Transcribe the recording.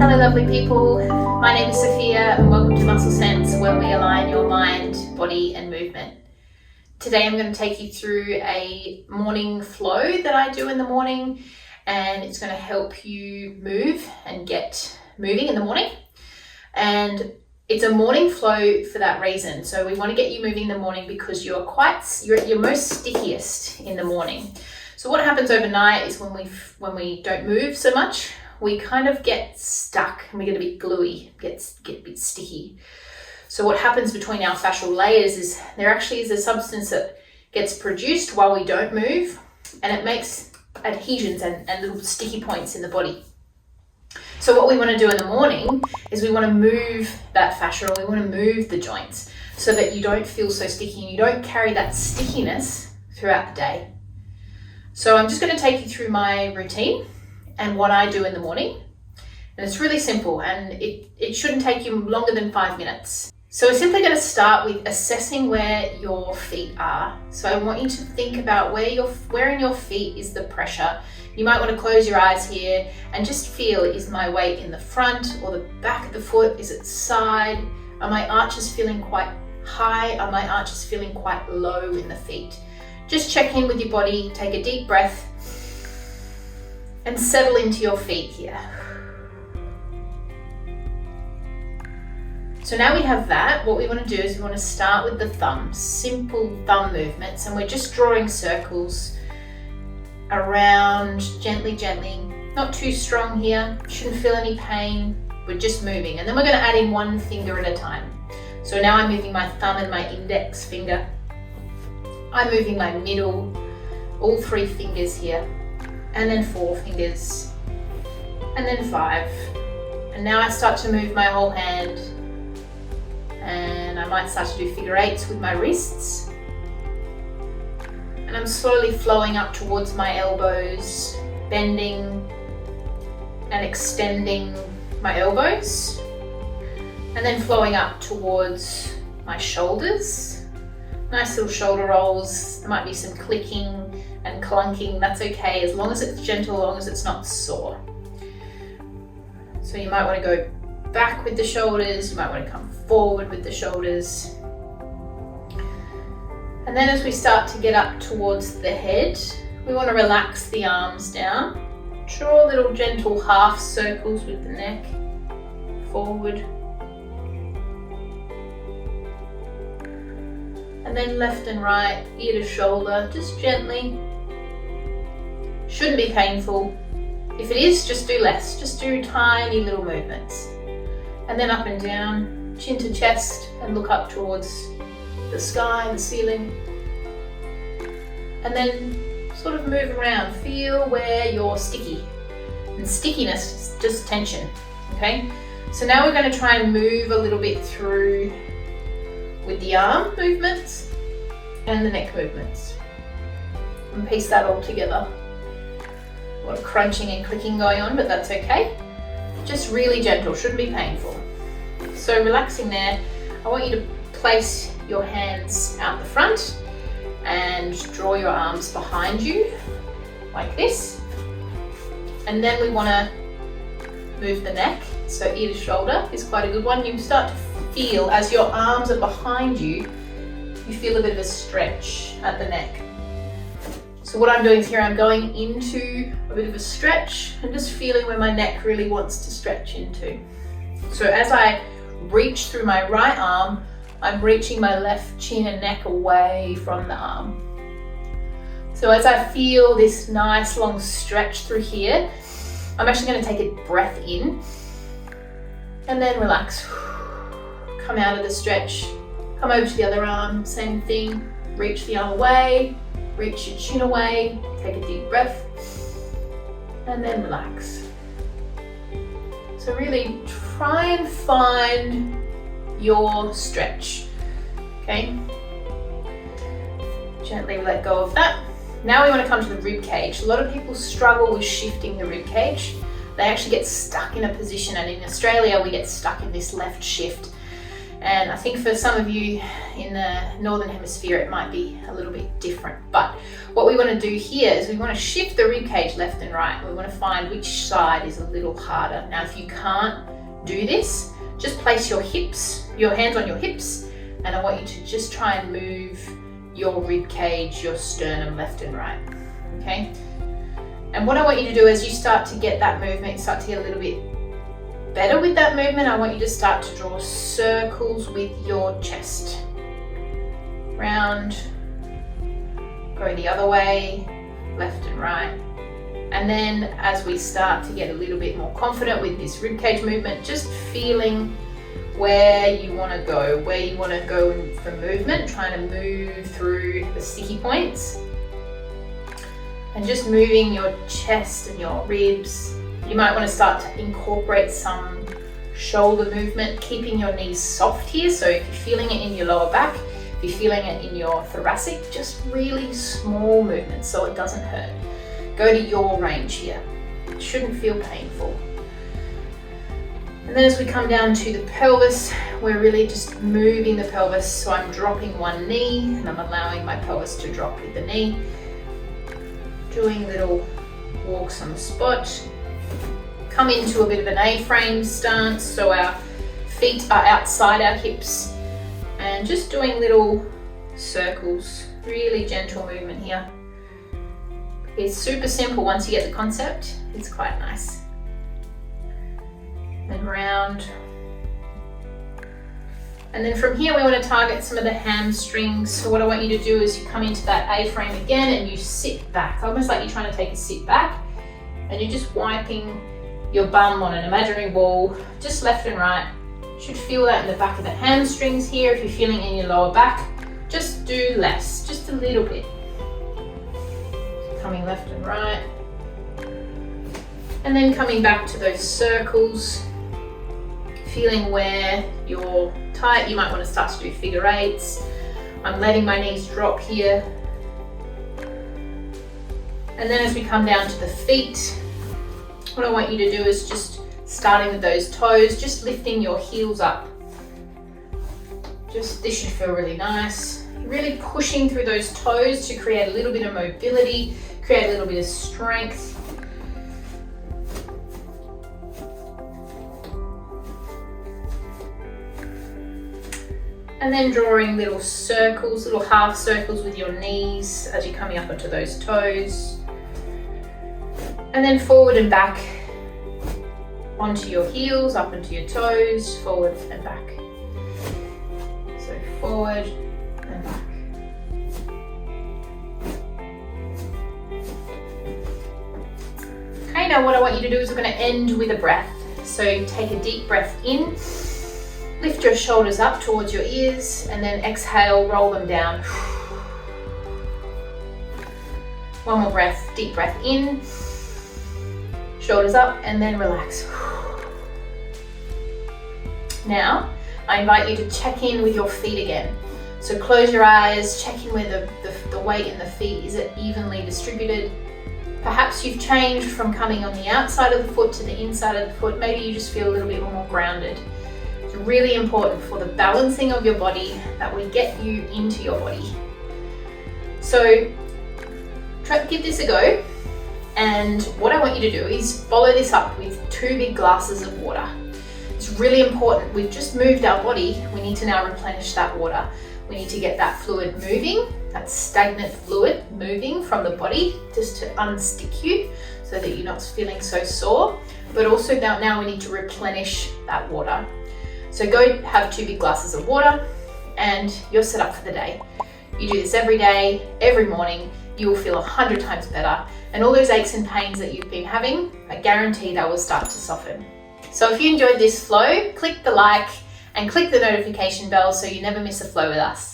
Hello lovely people, my name is Sophia and welcome to Muscle Sense, where we align your mind, body and movement. Today I'm going to take you through a morning flow that I do in the morning, and it's going to help you move and get moving in the morning. And it's a morning flow for that reason. So we want to get you moving in the morning because you're at your most stickiest in the morning. So what happens overnight is when we don't move so much, we kind of get stuck and we get a bit gluey, get a bit sticky. So what happens between our fascial layers is there actually is a substance that gets produced while we don't move, and it makes adhesions and little sticky points in the body. So what we want to do in the morning is we want to move that fascia, or we want to move the joints so that you don't feel so sticky and you don't carry that stickiness throughout the day. So I'm just going to take you through my routine and what I do in the morning. And it's really simple, and it shouldn't take you longer than 5 minutes. So we're simply going to start with assessing where your feet are. So I want you to think about where in your feet is the pressure. You might want to close your eyes here and just feel, is my weight in the front or the back of the foot? Is it side? Are my arches feeling quite high? Are my arches feeling quite low in the feet? Just check in with your body, take a deep breath and settle into your feet here. So now we have that, what we want to do is we want to start with the thumbs, simple thumb movements, and we're just drawing circles around gently, not too strong here, shouldn't feel any pain, we're just moving. And then we're going to add in one finger at a time. So now I'm moving my thumb and my index finger. I'm moving my middle, all 3 fingers here, and then 4 fingers, and then 5. And now I start to move my whole hand, and I might start to do figure 8s with my wrists. And I'm slowly flowing up towards my elbows, bending and extending my elbows, and then flowing up towards my shoulders. Nice little shoulder rolls. There might be some clicking and clunking, that's okay, as long as it's gentle, as long as it's not sore. So you might want to go back with the shoulders, you might want to come forward with the shoulders. And then as we start to get up towards the head, we want to relax the arms down. Draw little gentle half circles with the neck, forward. And then left and right, ear to shoulder, just gently. Shouldn't be painful. If it is, just do less. Just do tiny little movements. And then up and down, chin to chest, and look up towards the sky, the ceiling. And then sort of move around. Feel where you're sticky. And stickiness is just tension, okay? So now we're going to try and move a little bit through with the arm movements and the neck movements. And piece that all together. A lot of crunching and clicking going on, but that's okay. Just really gentle, shouldn't be painful. So relaxing there, I want you to place your hands out the front and draw your arms behind you like this. And then we want to move the neck, so ear to shoulder is quite a good one. You start to feel, as your arms are behind you, you feel a bit of a stretch at the neck. So what I'm doing is here, I'm going into a bit of a stretch and just feeling where my neck really wants to stretch into. So as I reach through my right arm, I'm reaching my left chin and neck away from the arm. So as I feel this nice long stretch through here, I'm actually going to take a breath in and then relax. Come out of the stretch, come over to the other arm, same thing, reach the arm away, reach your chin away, take a deep breath, and then relax. So really try and find your stretch, okay? Gently let go of that. Now we want to come to the rib cage. A lot of people struggle with shifting the rib cage. They actually get stuck in a position, and in Australia we get stuck in this left shift. And I think for some of you in the Northern Hemisphere, it might be a little bit different. But what we want to do here is we want to shift the rib cage left and right. We want to find which side is a little harder. Now, if you can't do this, just place your hands on your hips, and I want you to just try and move your rib cage, your sternum left and right, okay? And what I want you to do as you start to get that movement, start to get a little bit better with that movement, I want you to start to draw circles with your chest. Round, go the other way, left and right. And then as we start to get a little bit more confident with this ribcage movement, just feeling where you want to go for movement, trying to move through the sticky points. And just moving your chest and your ribs. You might want to start to incorporate some shoulder movement, keeping your knees soft here. So if you're feeling it in your lower back, if you're feeling it in your thoracic, just really small movements so it doesn't hurt. Go to your range here. It shouldn't feel painful. And then as we come down to the pelvis, we're really just moving the pelvis. So I'm dropping one knee and I'm allowing my pelvis to drop with the knee. Doing little walks on the spot. Come into a bit of an A-frame stance, so our feet are outside our hips, and just doing little circles, really gentle movement here. It's super simple once you get the concept, it's quite nice. And round. And then from here we want to target some of the hamstrings. So what I want you to do is you come into that A-frame again and you sit back, almost like you're trying to take a sit back, and you're just wiping your bum on an imaginary wall, just left and right. You should feel that in the back of the hamstrings here. If you're feeling it in your lower back, just do less, just a little bit. Coming left and right. And then coming back to those circles, feeling where you're tight. You might want to start to do figure eights. I'm letting my knees drop here. And then as we come down to the feet, what I want you to do is just starting with those toes, just lifting your heels up. This should feel really nice. Really pushing through those toes to create a little bit of mobility, create a little bit of strength. And then drawing little circles, little half circles with your knees as you're coming up onto those toes. And then forward and back onto your heels, up onto your toes, forward and back. So forward and back. Okay, now what I want you to do is we're going to end with a breath. So take a deep breath in, lift your shoulders up towards your ears, and then exhale, roll them down. One more breath, deep breath in, shoulders up, and then relax. Now, I invite you to check in with your feet again. So close your eyes, check in where the weight in the feet, is it evenly distributed? Perhaps you've changed from coming on the outside of the foot to the inside of the foot. Maybe you just feel a little bit more grounded. It's really important for the balancing of your body that we get you into your body. So give this a go. And what I want you to do is follow this up with 2 big glasses of water. It's really important. We've just moved our body. We need to now replenish that water. We need to get that fluid moving, that stagnant fluid moving from the body just to unstick you so that you're not feeling so sore. But also now we need to replenish that water. So go have 2 big glasses of water and you're set up for the day. You do this every day, every morning. You will feel 100 times better. And all those aches and pains that you've been having, I guarantee they will start to soften. So if you enjoyed this flow, click the like and click the notification bell so you never miss a flow with us.